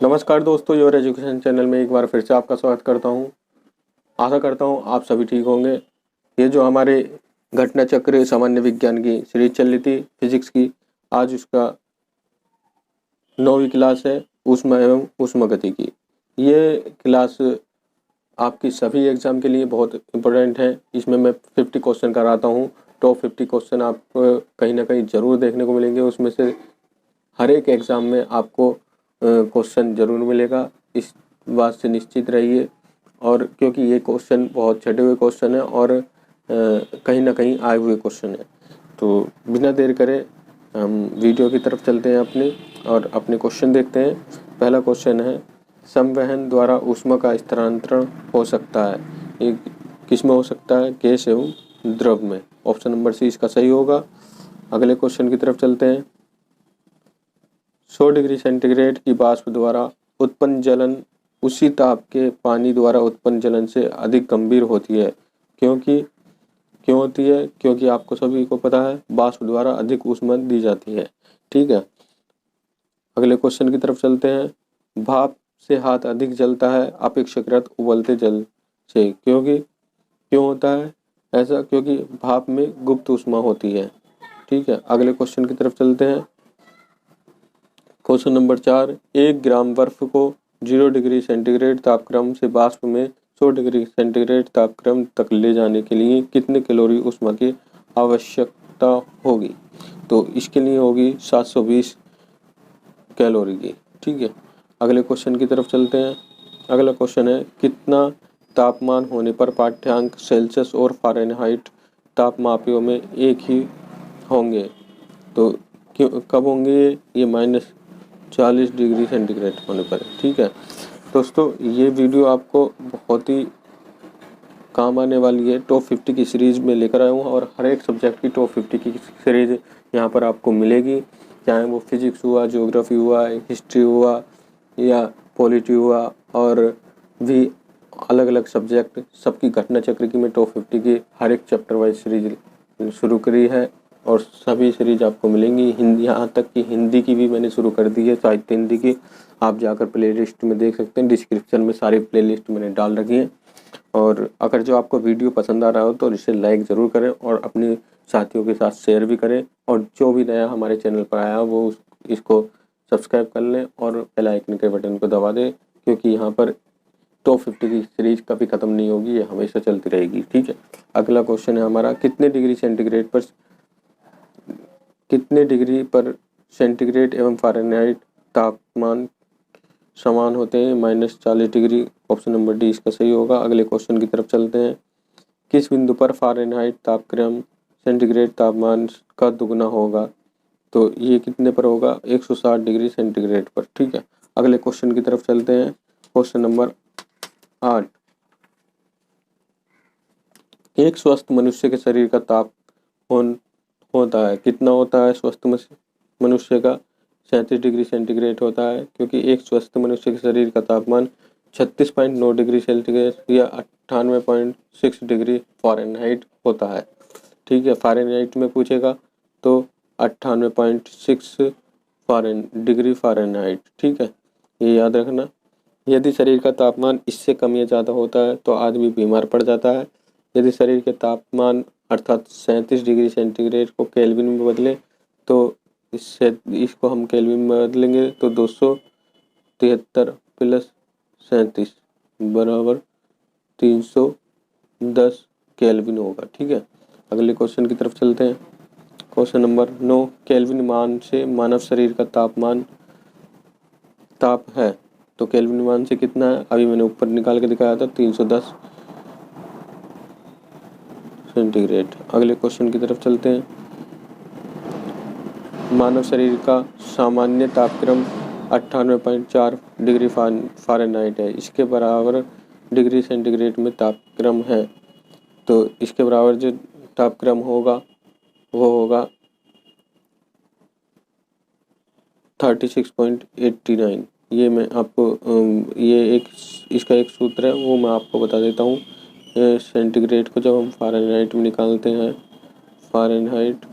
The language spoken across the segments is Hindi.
नमस्कार दोस्तों, योर एजुकेशन चैनल में एक बार फिर से आपका स्वागत करता हूं। आशा करता हूं आप सभी ठीक होंगे। ये जो हमारे घटना चक्र सामान्य विज्ञान की सीरीज चल रही थी फिजिक्स की, आज उसका 9वीं क्लास है, ऊष्मा एवं ऊष्मागति की। ये क्लास आपकी सभी एग्जाम के लिए बहुत इम्पोर्टेंट है। इसमें मैं 50 क्वेश्चन कराता हूँ। टॉप 50 क्वेश्चन आप कहीं ना कहीं ज़रूर देखने को मिलेंगे। उसमें से हर एक एग्ज़ाम में आपको क्वेश्चन ज़रूर मिलेगा, इस बात से निश्चित रहिए। और क्योंकि ये क्वेश्चन बहुत छटे हुए क्वेश्चन है और कहीं ना कहीं आए हुए क्वेश्चन है। तो बिना देर करे हम वीडियो की तरफ चलते हैं अपने और अपने क्वेश्चन देखते हैं। पहला क्वेश्चन है, संवहन द्वारा ऊष्मा का स्थानांतरण हो सकता है। ये किस में हो सकता है? गैस एवं द्रव में। ऑप्शन नंबर सी इसका सही होगा। अगले क्वेश्चन की तरफ चलते हैं। 100 डिग्री सेंटीग्रेड की वाष्प द्वारा उत्पन्न जलन उसी ताप के पानी द्वारा उत्पन्न जलन से अधिक गंभीर होती है। क्यों होती है? क्योंकि आपको सभी को पता है वाष्प द्वारा अधिक ऊष्मा दी जाती है। ठीक है, अगले क्वेश्चन की तरफ चलते हैं। भाप से हाथ अधिक जलता है अपेक्षाकृत उबलते जल से। क्यों होता है ऐसा? क्योंकि भाप में गुप्त ऊष्मा होती है। ठीक है, अगले क्वेश्चन की तरफ चलते हैं। क्वेश्चन नंबर 4, 1 ग्राम बर्फ को 0 डिग्री सेंटीग्रेड तापक्रम से वाष्प में 100 डिग्री सेंटीग्रेड तापक्रम तक ले जाने के लिए कितने कैलोरी ऊष्मा की आवश्यकता होगी? तो इसके लिए होगी 720 कैलोरी की। ठीक है, अगले क्वेश्चन की तरफ चलते हैं। अगला क्वेश्चन है, कितना तापमान होने पर पाठ्यांक सेल्सियस और फ़ारेनहाइट तापमापियों में एक ही होंगे? तो कब होंगे ये -40 डिग्री सेंटीग्रेड होने पर। ठीक है दोस्तों, ये वीडियो आपको बहुत ही काम आने वाली है। टॉप 50 की सीरीज़ में लेकर आया हूँ और हर एक सब्जेक्ट की टॉप 50 की सीरीज़ यहाँ पर आपको मिलेगी। चाहे वो फिजिक्स हुआ, ज्योग्राफी हुआ, हिस्ट्री हुआ या पॉलिटी हुआ, और भी अलग अलग सब्जेक्ट सबकी घटना चक्र की मैं टॉप 50 की हर एक चैप्टर वाइज सीरीज शुरू करी है और सभी सीरीज आपको मिलेंगी। हिंदी, यहाँ तक कि हिंदी की भी मैंने शुरू कर दी है, साहित्य हिंदी की। आप जाकर प्ले लिस्ट में देख सकते हैं, डिस्क्रिप्शन में सारी प्ले लिस्ट मैंने डाल रखी है। और अगर जो आपको वीडियो पसंद आ रहा हो तो इसे लाइक ज़रूर करें और अपने साथियों के साथ शेयर भी करें। और जो भी नया हमारे चैनल पर आया वो इसको सब्सक्राइब कर लें और बेल आइकन के बटन को दबा दें, क्योंकि यहाँ पर टॉप 50 की सीरीज कभी ख़त्म नहीं होगी, ये हमेशा चलती रहेगी। ठीक है, अगला क्वेश्चन है हमारा, कितने डिग्री पर सेंटीग्रेड एवं फ़ारेनहाइट तापमान समान होते हैं? -40 डिग्री। ऑप्शन नंबर डी इसका सही होगा। अगले क्वेश्चन की तरफ चलते हैं। किस बिंदु पर फ़ारेनहाइट तापक्रम सेंटीग्रेड तापमान का दुगना होगा? तो ये कितने पर होगा? 160 डिग्री सेंटीग्रेड पर। ठीक है, अगले क्वेश्चन की तरफ चलते हैं। क्वेश्चन नंबर 8, एक स्वस्थ मनुष्य के शरीर का तापमान होता है, कितना होता है स्वस्थ मनुष्य का? 37 डिग्री सेंटीग्रेड होता है, क्योंकि एक स्वस्थ मनुष्य के शरीर का तापमान 36.9 डिग्री सेंटीग्रेड या 98.6 डिग्री फ़ारेनहाइट होता है। ठीक है, फ़ारेनहाइट में पूछेगा तो 98.6 डिग्री फ़ारेनहाइट। ठीक है, ये याद रखना। यदि शरीर का तापमान इससे कम या ज़्यादा होता है तो आदमी बीमार पड़ जाता है। यदि शरीर के तापमान अर्थात 37 डिग्री सेंटीग्रेड को केल्विन में बदले तो इसको हम केल्विन में बदलेंगे तो 273 प्लस 37 बराबर 310 केल्विन होगा। ठीक है, अगले क्वेश्चन की तरफ चलते हैं। क्वेश्चन नंबर 9, केल्विन मान से मानव शरीर का ताप है, तो केल्विन मान से कितना है? अभी मैंने ऊपर निकाल के दिखाया था, 310 सेंटीग्रेड। अगले क्वेश्चन की तरफ चलते हैं। मानव शरीर का सामान्य तापक्रम 98.4 डिग्री फ़ारेनहाइट है। इसके बराबर डिग्री सेंटीग्रेड में तापक्रम है, तो इसके बराबर जो तापक्रम होगा वो होगा 36.89। ये मैं आपको इसका एक सूत्र है, वो मैं आपको बता देता हूँ। सेंटीग्रेड को जब हम फ़ारेनहाइट में निकालते हैं, फ़ारेनहाइट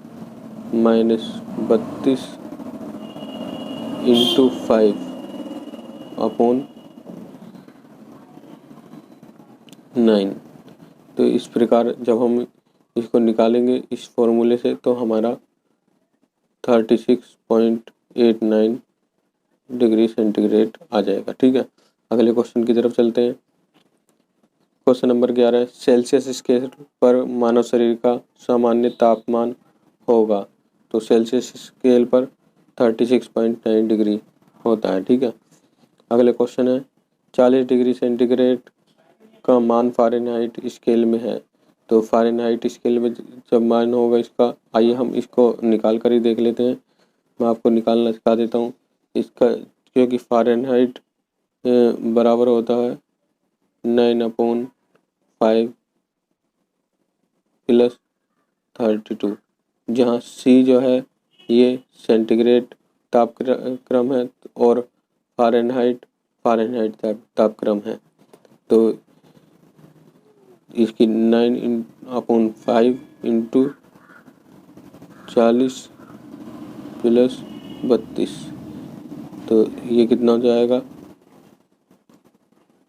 -32 × 5 अपॉन 9। तो इस प्रकार जब हम इसको निकालेंगे इस फॉर्मूले से तो हमारा 36.89 डिग्री सेंटीग्रेड आ जाएगा। ठीक है, अगले क्वेश्चन की तरफ चलते हैं। क्वेश्चन नंबर 11 है, सेल्सियस स्केल पर मानव शरीर का सामान्य तापमान होगा। तो सेल्सियस स्केल पर 36.9 डिग्री होता है। ठीक है, अगले क्वेश्चन है, 40 डिग्री सेंटीग्रेड का मान फ़ारेनहाइट स्केल में है। तो फ़ारेनहाइट स्केल में जब मान होगा इसका, आइए हम इसको निकाल कर ही देख लेते हैं। मैं आपको निकालना सिखा देता हूँ इसका, क्योंकि फ़ारेनहाइट बराबर होता है 9/5 + 32, जहाँ C जो है ये सेंटीग्रेड तापक्रम है और फ़ारेनहाइट तापक्रम है। तो इसकी 9/5 × 40 + 32, तो ये कितना हो जाएगा,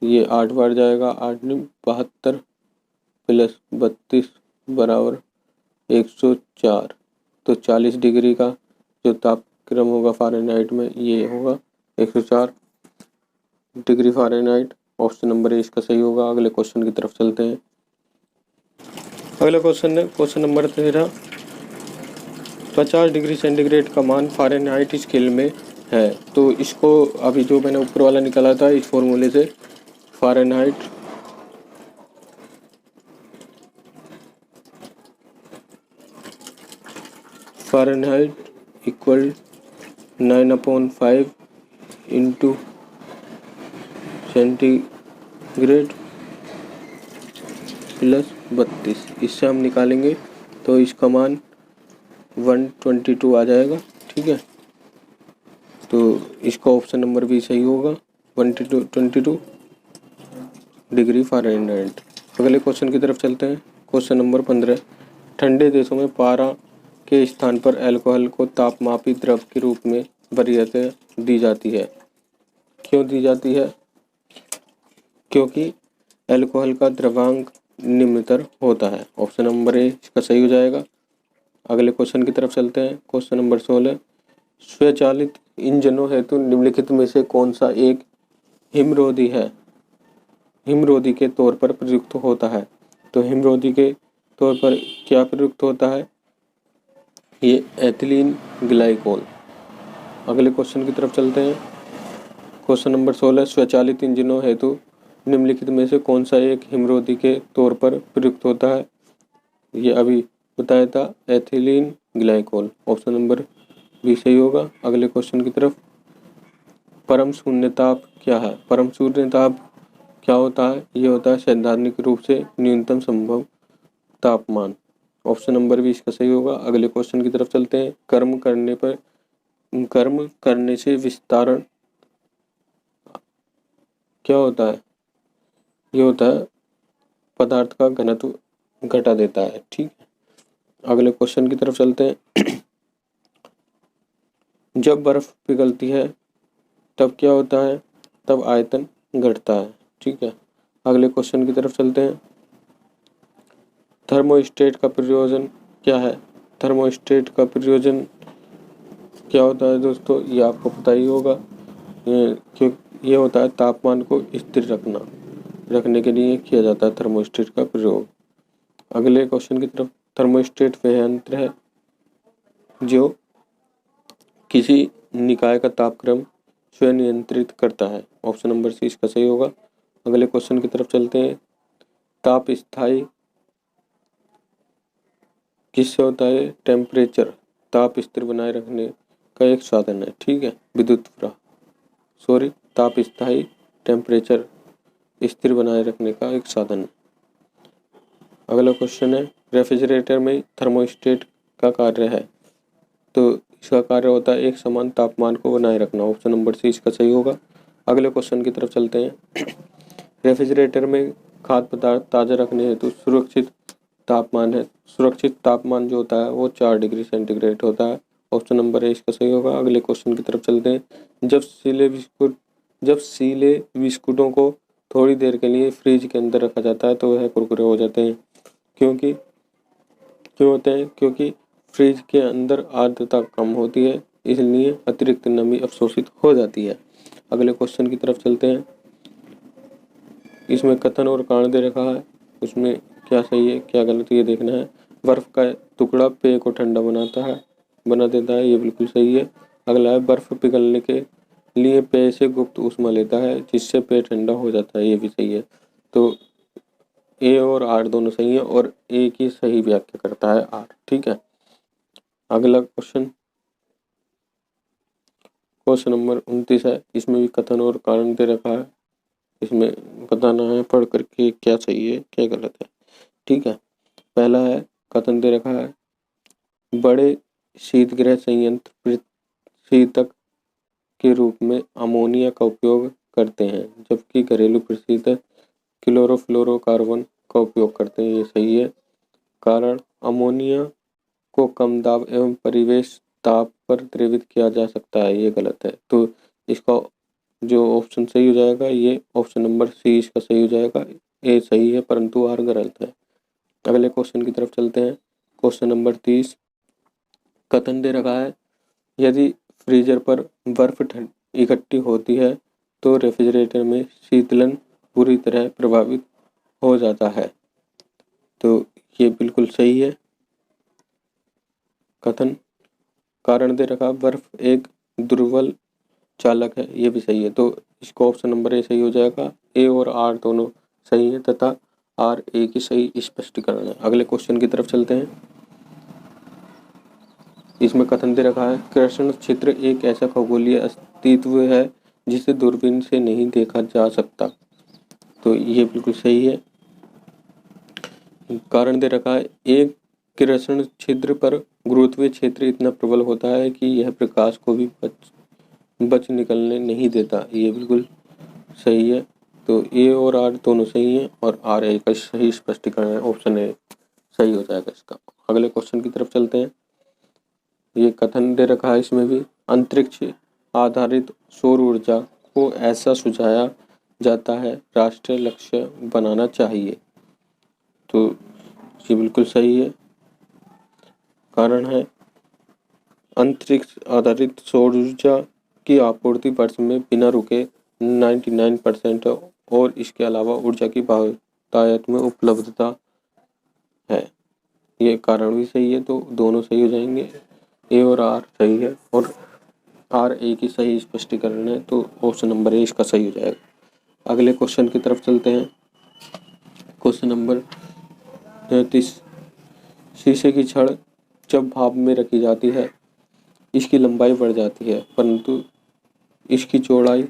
ये 8 बार जाएगा, 8 नहीं 72 + 32 = 104। तो 40 डिग्री का जो तापक्रम होगा फ़ारेनहाइट में ये होगा 104 degree Fahrenheit. Option number A इसका सही होगा। अगले क्वेश्चन की तरफ चलते हैं। अगला क्वेश्चन है क्वेश्चन नंबर 13, 50 डिग्री सेंटीग्रेड का मान फ़ारेनहाइट स्केल में है। तो इसको अभी जो मैंने ऊपर वाला निकाला था इस फॉर्मूले से, फ़ारेनहाइट इक्वल 9/5 × सेंटीग्रेड + 32, इससे हम निकालेंगे तो इसका मान 122 आ जाएगा। ठीक है, तो इसका ऑप्शन नंबर भी सही होगा, 122 डिग्री फ़ारेनहाइट। अगले क्वेश्चन की तरफ चलते हैं। क्वेश्चन नंबर 15, ठंडे देशों में पारा के स्थान पर अल्कोहल को तापमापी द्रव के रूप में वरीयता दी जाती है। क्यों दी जाती है? क्योंकि अल्कोहल का द्रव्यांक निम्नतर होता है। ऑप्शन नंबर ए इसका सही हो जाएगा। अगले क्वेश्चन की तरफ चलते हैं। क्वेश्चन नंबर 16, स्वचालित इंजनों हेतु निम्नलिखित में से कौन सा एक हिमरोधी है, हिमरोधी के तौर पर प्रयुक्त होता है? तो हिमरोधी के तौर पर क्या प्रयुक्त होता है? ये एथिलीन ग्लाइकोल। अगले क्वेश्चन की तरफ चलते हैं। क्वेश्चन नंबर 16, स्वचालित इंजनों हेतु निम्नलिखित में से कौन सा एक हिमरोधी के तौर पर प्रयुक्त होता है? ये अभी बताया था, ethylene glycol. Option number B सही होगा। अगले क्वेश्चन की तरफ, परम शून्य ताप क्या है? परम शून्य ताप क्या होता है? ये होता है सैद्धांतिक रूप से न्यूनतम संभव तापमान। ऑप्शन नंबर बी इसका सही होगा। अगले क्वेश्चन की तरफ चलते हैं। कर्म करने से विस्तारण क्या होता है? ये होता है पदार्थ का घनत्व घटा देता है। ठीक है, अगले क्वेश्चन की तरफ चलते हैं। जब बर्फ पिघलती है तब क्या होता है? तब आयतन घटता है। ठीक है, अगले क्वेश्चन की तरफ चलते हैं। थर्मोस्टेट का प्रयोजन क्या है? थर्मोस्टेट का प्रयोजन क्या होता है दोस्तों? ये आपको पता ही होगा, ये होता है तापमान को स्थिर रखने के लिए किया जाता है थर्मोस्टेट का प्रयोग। अगले क्वेश्चन की तरफ, थर्मोस्टेट वह यंत्र है जो किसी निकाय का तापक्रम स्वयं नियंत्रित करता है। ऑप्शन नंबर सी इसका सही होगा। अगले क्वेश्चन की तरफ चलते हैं। ताप स्थायी किससे होता है? टेम्परेचर ताप स्थिर बनाए रखने का एक साधन है। ठीक है, ताप स्थायी टेम्परेचर स्थिर बनाए रखने का एक साधन है। अगला क्वेश्चन है, रेफ्रिजरेटर में थर्मोस्टेट का कार्य है। तो इसका कार्य होता है एक समान तापमान को बनाए रखना। ऑप्शन नंबर सी इसका सही होगा। अगले क्वेश्चन की तरफ चलते हैं। रेफ्रिजरेटर में खाद्य पदार्थ ताज़ा रखने हेतु सुरक्षित तापमान जो होता है वो 4 डिग्री सेंटीग्रेड होता है। ऑप्शन नंबर ए इसका सही होगा। अगले क्वेश्चन की तरफ चलते हैं। जब सिले बिस्कुट जब सीले बिस्कुटों को थोड़ी देर के लिए फ्रिज के अंदर रखा जाता है तो वह कुरकुरे हो जाते हैं। क्योंकि फ्रिज के अंदर आर्द्रता कम होती है, इसलिए अतिरिक्त नमी अवशोषित हो जाती है। अगले क्वेश्चन की तरफ चलते हैं। इसमें कथन और कारण दे रखा है, उसमें क्या सही है क्या गलत ये देखना है। बर्फ का टुकड़ा पेय को ठंडा बना देता है, ये बिल्कुल सही है। अगला है, बर्फ पिघलने के लिए पेय से गुप्त ऊष्मा लेता है जिससे पेय ठंडा हो जाता है, ये भी सही है। तो ए और आर दोनों सही है और ए की सही व्याख्या करता है आर। ठीक है। अगला क्वेश्चन नंबर 29 है। इसमें भी कथन और कारण दे रखा है, इसमें बताना है पढ़ करके क्या सही है क्या गलत है। ठीक है। पहला है, कथन दे रखा है, बड़े शीतगृह संयंत्र शीतक के रूप में अमोनिया का उपयोग करते हैं जबकि घरेलू प्रशीतक क्लोरोफ्लोरोकार्बन का उपयोग करते हैं, ये सही है। कारण, अमोनिया को कम दाब एवं परिवेश ताप पर द्रवित किया जा सकता है, ये गलत है। तो इसका जो ऑप्शन सही हो जाएगा, ये ऑप्शन नंबर सी इसका सही हो जाएगा। ए सही है परंतु आर गलत है। अगले क्वेश्चन की तरफ चलते हैं। क्वेश्चन नंबर 30, कथन दे रखा है, यदि फ्रीजर पर बर्फ इकट्ठी होती है तो रेफ्रिजरेटर में शीतलन पूरी तरह प्रभावित हो जाता है, तो ये बिल्कुल सही है कथन। कारण दे रखा, बर्फ एक दुर्बल चालक है, ये भी सही है। तो इसको ऑप्शन नंबर ए सही हो जाएगा। ए और आर दोनों सही है तथा आर ए की सही स्पष्टीकरण है। अगले क्वेश्चन की तरफ चलते हैं। इसमें कथन दे रखा है, कृष्ण क्षेत्र एक ऐसा खगोलीय अस्तित्व है जिसे दूरबीन से नहीं देखा जा सकता, तो ये बिल्कुल सही है। कारण दे रखा है, एक कृष्ण छिद्र पर गुरुत्वीय क्षेत्र इतना प्रबल होता है कि यह प्रकाश को भी बच निकलने नहीं देता, ये बिल्कुल सही है। तो ए और आर दोनों सही हैं और आर ए का सही स्पष्टीकरण है, ऑप्शन ए सही हो जाएगा इसका। अगले क्वेश्चन की तरफ चलते हैं। ये कथन दे रखा है, इसमें भी अंतरिक्ष आधारित सौर ऊर्जा को ऐसा सुझाया जाता है राष्ट्रीय लक्ष्य बनाना चाहिए, तो ये बिल्कुल सही है। कारण है, अंतरिक्ष आधारित सौर ऊर्जा की आपूर्ति वर्ष में बिना रुके 99% और इसके अलावा ऊर्जा की बहुतायत में उपलब्धता है, ये कारण भी सही है। तो दोनों सही हो जाएंगे, ए और आर सही है और आर ए की सही स्पष्टीकरण है, तो ऑप्शन नंबर ए इसका सही हो जाएगा। अगले क्वेश्चन की तरफ चलते हैं। क्वेश्चन नंबर 33, शीशे की छड़ जब भाप में रखी जाती है इसकी लंबाई बढ़ जाती है परंतु इसकी चौड़ाई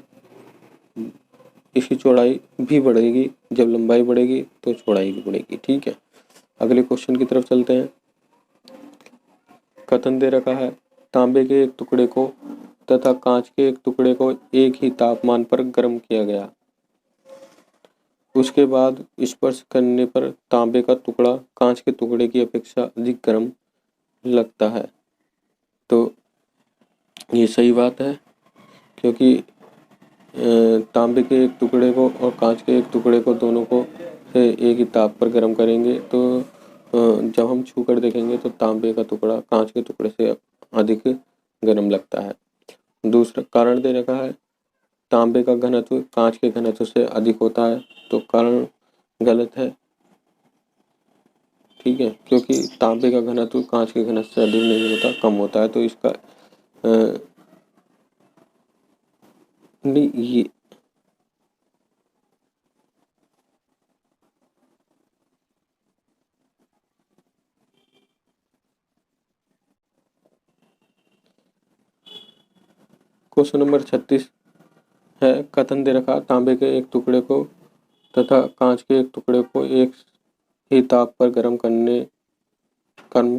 भी बढ़ेगी, जब लंबाई बढ़ेगी तो चौड़ाई भी बढ़ेगी। ठीक है। अगले क्वेश्चन की तरफ चलते हैं। कथन दे रखा है, तांबे के एक टुकड़े को तथा कांच के एक टुकड़े को एक ही तापमान पर गर्म किया गया, उसके बाद स्पर्श करने पर तांबे का टुकड़ा कांच के टुकड़े की अपेक्षा अधिक गर्म लगता है, तो ये सही बात है। क्योंकि तांबे के एक टुकड़े को और कांच के एक टुकड़े को दोनों को एक ही ताप पर गर्म करेंगे तो जब हम छू कर देखेंगे तो तांबे का टुकड़ा कांच के टुकड़े से अधिक गर्म लगता है। दूसरा कारण दे रखा है, तांबे का घनत्व कांच के घनत्व से अधिक होता है, तो कारण गलत है। ठीक है, क्योंकि तांबे का घनत्व कांच के घनत्व से अधिक नहीं होता, कम होता है, तो इसका ये क्वेश्चन नंबर 36 है। कथन दे रखा, तांबे के एक टुकड़े को तथा कांच के एक टुकड़े को एक ही ताप पर गर्म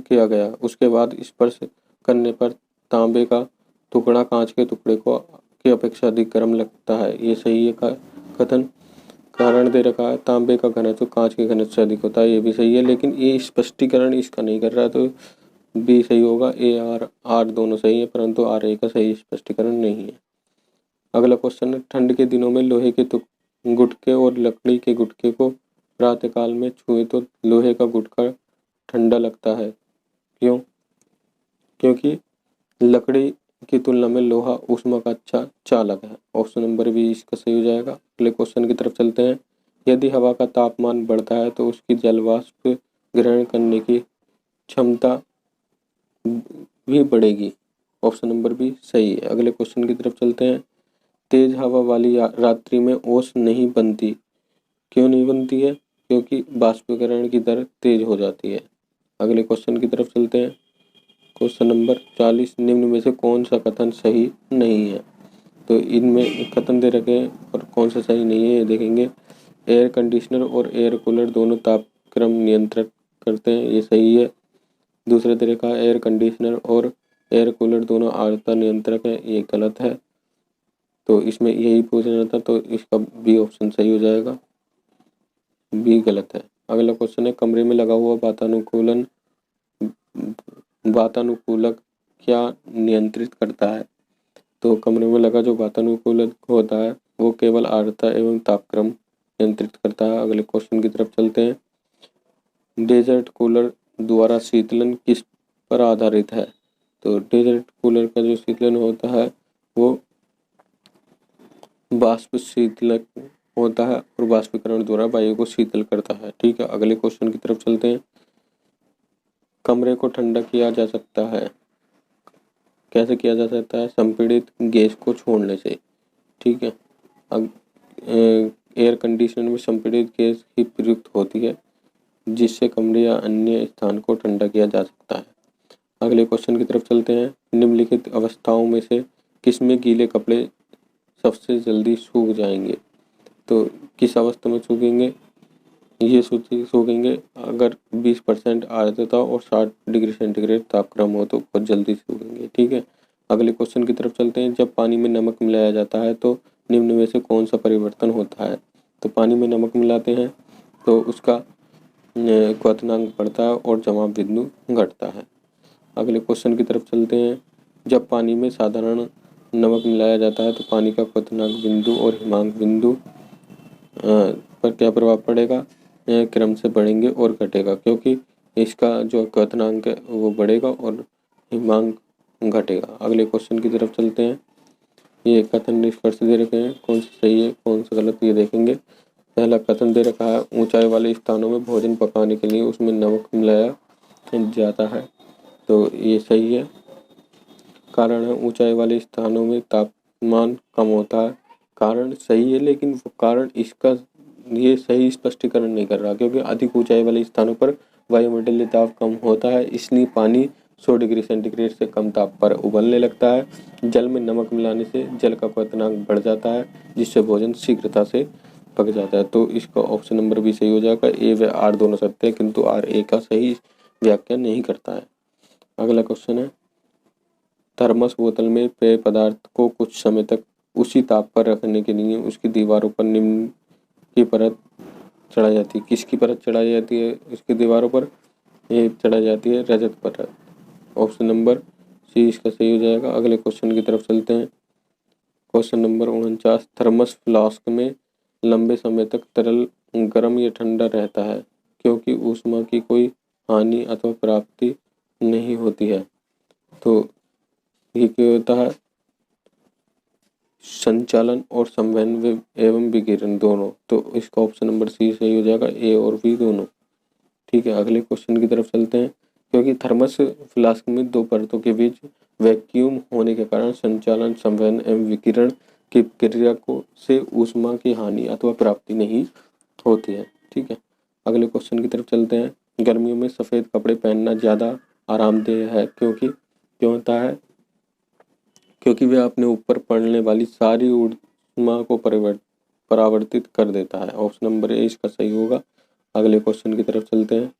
किया गया, उसके बाद स्पर्श करने पर तांबे का टुकड़ा कांच के टुकड़े को की अपेक्षा अधिक गर्म लगता है, ये सही है कथन। कारण दे रखा है, तांबे का घनत्व कांच के घनत्व से अधिक होता है, ये भी सही है, लेकिन ये स्पष्टीकरण इसका नहीं कर रहा है, तो बी सही होगा। ए आर दोनों सही है परंतु आर ए का सही स्पष्टीकरण नहीं है। अगला क्वेश्चन है, ठंड के दिनों में लोहे के गुटके और लकड़ी के गुटके को प्रातःकाल में छुए तो लोहे का गुटका ठंडा लगता है, क्यों? क्योंकि लकड़ी की तुलना में लोहा ऊष्मा का अच्छा चालक है। ऑप्शन नंबर बी इसका सही हो जाएगा। अगले क्वेश्चन की तरफ चलते हैं। यदि हवा का तापमान बढ़ता है तो उसकी जल वाष्प ग्रहण करने की क्षमता भी बढ़ेगी। ऑप्शन नंबर बी सही है। अगले क्वेश्चन की तरफ चलते हैं। तेज हवा वाली रात्रि में ओस नहीं बनती, क्यों नहीं बनती है? क्योंकि बाष्पीकरण की दर तेज हो जाती है। अगले क्वेश्चन की तरफ चलते हैं। क्वेश्चन नंबर 40, निम्न में से कौन सा कथन सही नहीं है? तो इनमें कथन दे रखे हैं और कौन सा सही नहीं है ये देखेंगे। एयर कंडीशनर और एयर कूलर दोनों तापक्रम नियंत्रण करते हैं, ये सही है। दूसरे तरीका, एयर कंडीशनर और एयर कूलर दोनों आर्द्रता नियंत्रक है, ये गलत है। तो इसमें यही पूछना था, तो इसका बी ऑप्शन सही हो जाएगा, बी गलत है। अगला क्वेश्चन है, कमरे में लगा हुआ वातानुकूलक क्या नियंत्रित करता है? तो कमरे में लगा जो वातानुकूलक होता है वो केवल आर्द्रता एवं तापक्रम नियंत्रित करता है। अगले क्वेश्चन की तरफ चलते हैं। डेजर्ट कूलर द्वारा शीतलन किस पर आधारित है? तो डेजर्ट कूलर का जो शीतलन होता है वो बाष्प शीतलक होता है और बाष्पीकरण द्वारा वायु को शीतल करता है। ठीक है, अगले क्वेश्चन की तरफ चलते हैं। कमरे को ठंडा किया जा सकता है, कैसे किया जा सकता है? संपीड़ित गैस को छोड़ने से। ठीक है, अब एयर कंडीशनर में संपीड़ित गैस ही प्रयुक्त होती है जिससे कमरे या अन्य स्थान को ठंडा किया जा सकता है। अगले क्वेश्चन की तरफ चलते हैं। निम्नलिखित अवस्थाओं में से किसमें गीले कपड़े सबसे जल्दी सूख जाएंगे? तो किस अवस्था में सूखेंगे? ये सूखेंगे अगर 20% आर्द्रता और 60 डिग्री सेंटीग्रेड तापक्रम हो तो बहुत जल्दी सूखेंगे। ठीक है, अगले क्वेश्चन की तरफ चलते हैं। जब पानी में नमक मिलाया जाता है तो निम्न में से कौन सा परिवर्तन होता है? तो पानी में नमक मिलाते हैं तो उसका क्वथनांक बढ़ता है और जमाव बिंदु घटता है। अगले क्वेश्चन की तरफ चलते हैं। जब पानी में साधारण नमक मिलाया जाता है तो पानी का क्वथनांक बिंदु और हिमांक बिंदु पर क्या प्रभाव पड़ेगा? क्रम से बढ़ेंगे और घटेगा, क्योंकि इसका जो क्वथनांक है वो बढ़ेगा और हिमांक घटेगा। अगले क्वेश्चन की तरफ चलते हैं। ये कथन निष्कर्ष दे रखे हैं, कौन सा सही है कौन सा गलत ये देखेंगे। पहला कथन दे रखा है, ऊंचाई वाले स्थानों में भोजन पकाने के लिए उसमें नमक मिलाया जाता है, तो ये सही है। कारण है, ऊंचाई वाले स्थानों में तापमान कम होता है। कारण सही है, लेकिन वो कारण इसका ये सही स्पष्टीकरण नहीं कर रहा, क्योंकि अधिक ऊंचाई वाले स्थानों पर वायुमंडलीय दाब कम होता है, इसलिए पानी 100 डिग्री सेंटीग्रेड से कम ताप पर उबलने लगता है। जल में नमक मिलाने से जल का क्वथनांक बढ़ जाता है जिससे भोजन शीघ्रता से पक जाता है। तो इसका ऑप्शन नंबर भी सही हो जाएगा। ए व आर दोनों सत्य है, किंतु आर ए का सही व्याख्या नहीं करता है। अगला क्वेश्चन है, थर्मस बोतल में पेय पदार्थ को कुछ समय तक उसी ताप पर रखने के लिए उसकी दीवारों पर निम्न की परत चढ़ाई जाती है। किसकी परत चढ़ाई जाती है इसकी दीवारों पर? ये चढ़ाई जाती है रजत परत। ऑप्शन नंबर सी इसका सही हो जाएगा। अगले क्वेश्चन की तरफ चलते हैं। क्वेश्चन नंबर 49, थर्मस फ्लास्क में लंबे समय तक तरल गर्म या ठंडा रहता है क्योंकि ऊष्मा की कोई हानि अथवा प्राप्ति नहीं होती है। तो ये क्या होता है? संचालन और संवहन एवं विकिरण दोनों। तो इसका ऑप्शन नंबर सी सही हो जाएगा, ए और बी दोनों। ठीक है, अगले क्वेश्चन की तरफ चलते हैं। क्योंकि थर्मस फ्लास्क में दो परतों के बीच वैक्यूम होने के कारण संचालन, संवहन एवं विकिरण की क्रिया को से ऊष्मा की हानि अथवा प्राप्ति नहीं होती है। ठीक है, अगले क्वेश्चन की तरफ चलते हैं। गर्मियों में सफ़ेद कपड़े पहनना ज़्यादा आरामदेह है, क्यों होता है? क्योंकि वह अपने ऊपर पड़ने वाली सारी ऊष्मा को परावर्तित कर देता है। ऑप्शन नंबर ए इसका सही होगा। अगले क्वेश्चन की तरफ चलते हैं।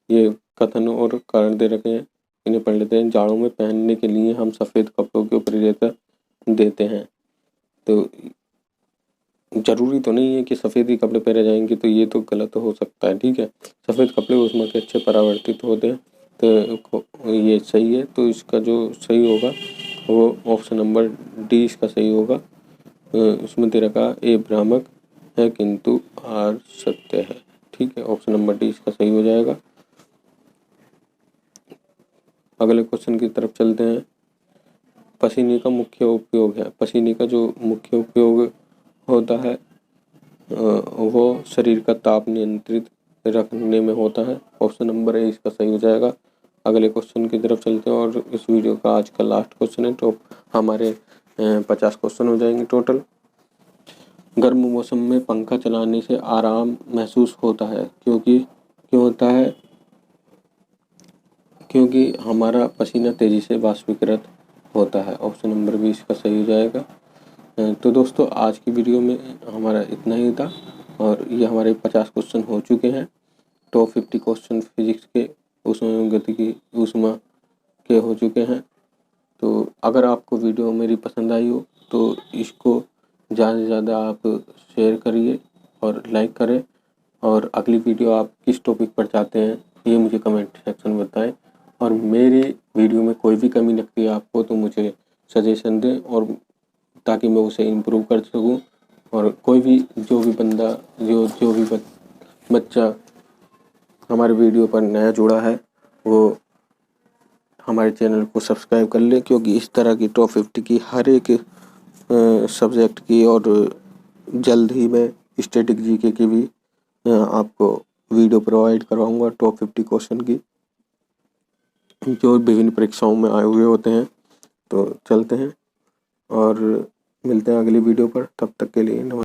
ये कथन और कारण दे रखे हैं, इन्हें पढ़ लेते हैं। जाड़ों में पहनने के लिए हम सफ़ेद कपड़ों की उपयोगिता देते हैं। तो जरूरी तो नहीं है कि सफ़ेद ही कपड़े पहने जाएंगे, तो ये तो गलत हो सकता है। ठीक है, सफ़ेद कपड़े ऊष्मा के अच्छे परावर्तित होते हैं, तो ये सही है। तो इसका जो सही होगा वो ऑप्शन नंबर डी इसका सही होगा। उसमें दे रखा ए भ्रामक है किंतु आर सत्य है। ठीक है, ऑप्शन नंबर डी इसका सही हो जाएगा। अगले क्वेश्चन की तरफ चलते हैं। पसीने का मुख्य उपयोग है। पसीने का जो मुख्य उपयोग होता है वो शरीर का ताप नियंत्रित रखने में होता है। ऑप्शन नंबर ए इसका सही हो जाएगा। अगले क्वेश्चन की तरफ चलते हैं और इस वीडियो का आज का लास्ट क्वेश्चन है। तो हमारे 50 क्वेश्चन हो जाएंगे टोटल। गर्म मौसम में पंखा चलाने से आराम महसूस होता है क्यों होता है? क्योंकि हमारा पसीना तेज़ी से वाष्पीकृत होता है। ऑप्शन नंबर बी इसका सही हो जाएगा। तो दोस्तों आज की वीडियो में हमारा इतना ही था और ये हमारे 50 क्वेश्चन हो चुके हैं। टॉप 50 क्वेश्चन फिजिक्स के ऊष्मागतिकी ऊष्मा के हो चुके हैं। तो अगर आपको वीडियो मेरी पसंद आई हो तो इसको ज़्यादा से ज़्यादा आप शेयर करिए और लाइक करें। और अगली वीडियो आप किस टॉपिक पर चाहते हैं ये मुझे कमेंट सेक्शन में बताएं। और मेरी वीडियो में कोई भी कमी लगती है आपको तो मुझे सजेशन दें और ताकि मैं उसे इम्प्रूव कर सकूं। और कोई भी जो भी बंदा जो भी बच्चा हमारे वीडियो पर नया जुड़ा है वो हमारे चैनल को सब्सक्राइब कर ले, क्योंकि इस तरह की टॉप 50 की हर एक सब्जेक्ट की और जल्द ही मैं स्टैटिक जीके की भी आपको वीडियो प्रोवाइड करवाऊंगा टॉप 50 क्वेश्चन की जो विभिन्न परीक्षाओं में आए हुए होते हैं। तो चलते हैं और मिलते हैं अगली वीडियो पर। तब तक के लिए नमस्कार।